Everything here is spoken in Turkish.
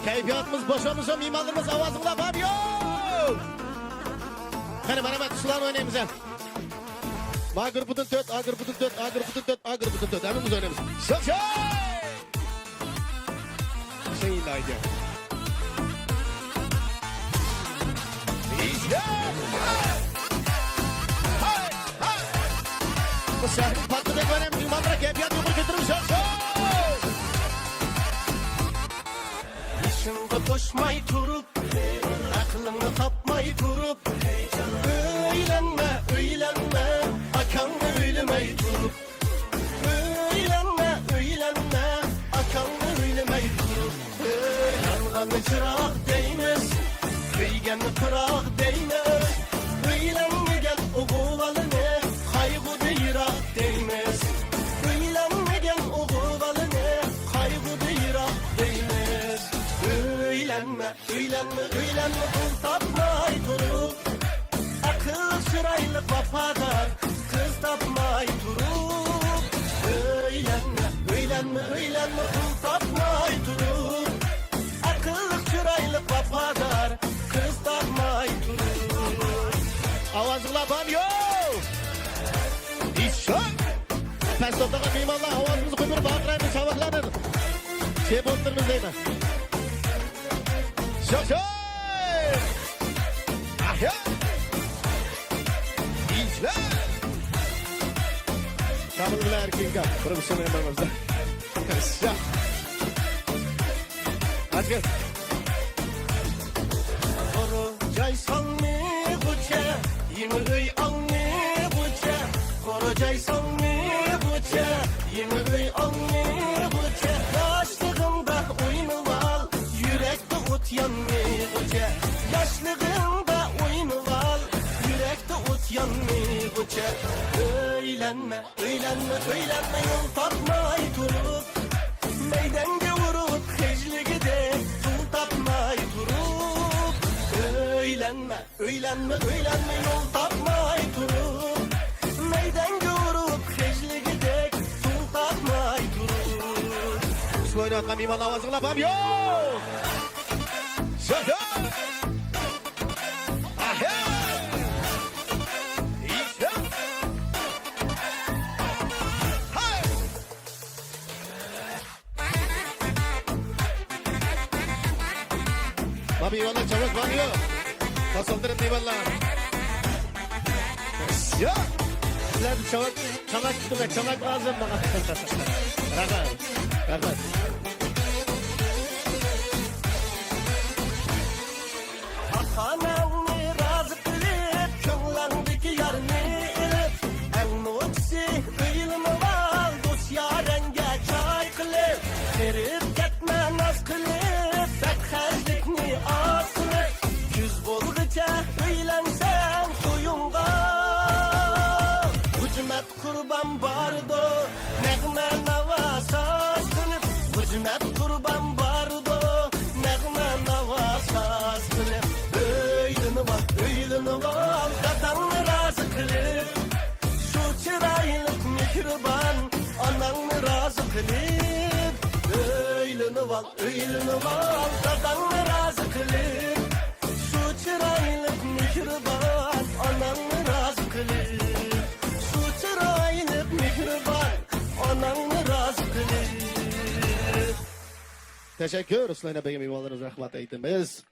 Keyfiyatımız boşalmışsa mimarlarımız avazımla var yok. Hani bana bak sulan oynayayım sen. A grubunun 4, A grubunun 4, A grubunun 4, A grubunun 4. Hepimiz oynayalım. Şok şok. Şey ilaydı. İşte. Bu şehrin patlıcak önemli. Mimarlara keyfiyat yolu getirmiş. Şok şok. Başımda koşmay durup, aklımı tapmay durup, öylenme, akan öylemey durup, öylenme, akan öylemey durup, yanğanı çırak değmez, kıyganı kırak değmez, öylenmegen oğuvalını, kaygı deyrak değmez, öylenmegen oğuvalını, kaygı deyrak değmez. Öylenme, kul tapmay durup, akıl sıraylı vafadar, kız tapmay durup. Öylenme, kul tapmay durup, akıl sıraylı vafadar, kız tapmay durup. Avazımla var yok. İşte. Pes toplanan mimarlar avazımızı kuyup bağıraymış sabahlanır. Şey bozduğumuz değil mi? Şok şok! Ahya! İşte! Kabul bile erkeğin kal. Profesyonel memurumuzda. Şok! Hadi gel. Koro caysan mı buça, yine öy al mı buça. Koro caysan mı buça, yine öy al mı buça. Yaşlığımda oyunu al, yürekte ot yanmı buça. Yaşlığımda oyunu al, yürekte ot yanmı buça. Öylenme, yol tapmay durup, meydenge vurup, hecligide tul tapmay durup. Öylenme, yol tapmay durup, meydenge vurup, hecligide tul tapmay durup. Şu oynatma mimarlar avazımla var yok. Şok şok! Ahya! İşte! Hay! Babi yuvarlak çabuk var yok. Basıldırın yuvarlak. Ya! Sizler çamak tutun ve çamak lazım bana. Rahat. Ananı razı kılıp, könglandaki yarını ılıp, en muksi kıyılımı var, dost yarenge çay kılıp, verip gitme naz kılıp, fethezlikni az kılıp, yüz bolgıca öylensen toyunga. Hücmet kurban bardo, negme nava saz kılıp, hücmet kurban bardo, negme nava saz kılıp. Öylünü var, dadanı razı kılıp, şu çıraylık mihriban, ananı razı kılıp. Öylünü var, dadanı razı kılıp, şu çıraylık mihriban, ananı razı kılıp. Şu çıraylık mihriban, ananı razı kılıp. Teşekkür. Ruslan Bey'in mimarlarınız rahmet eylesin.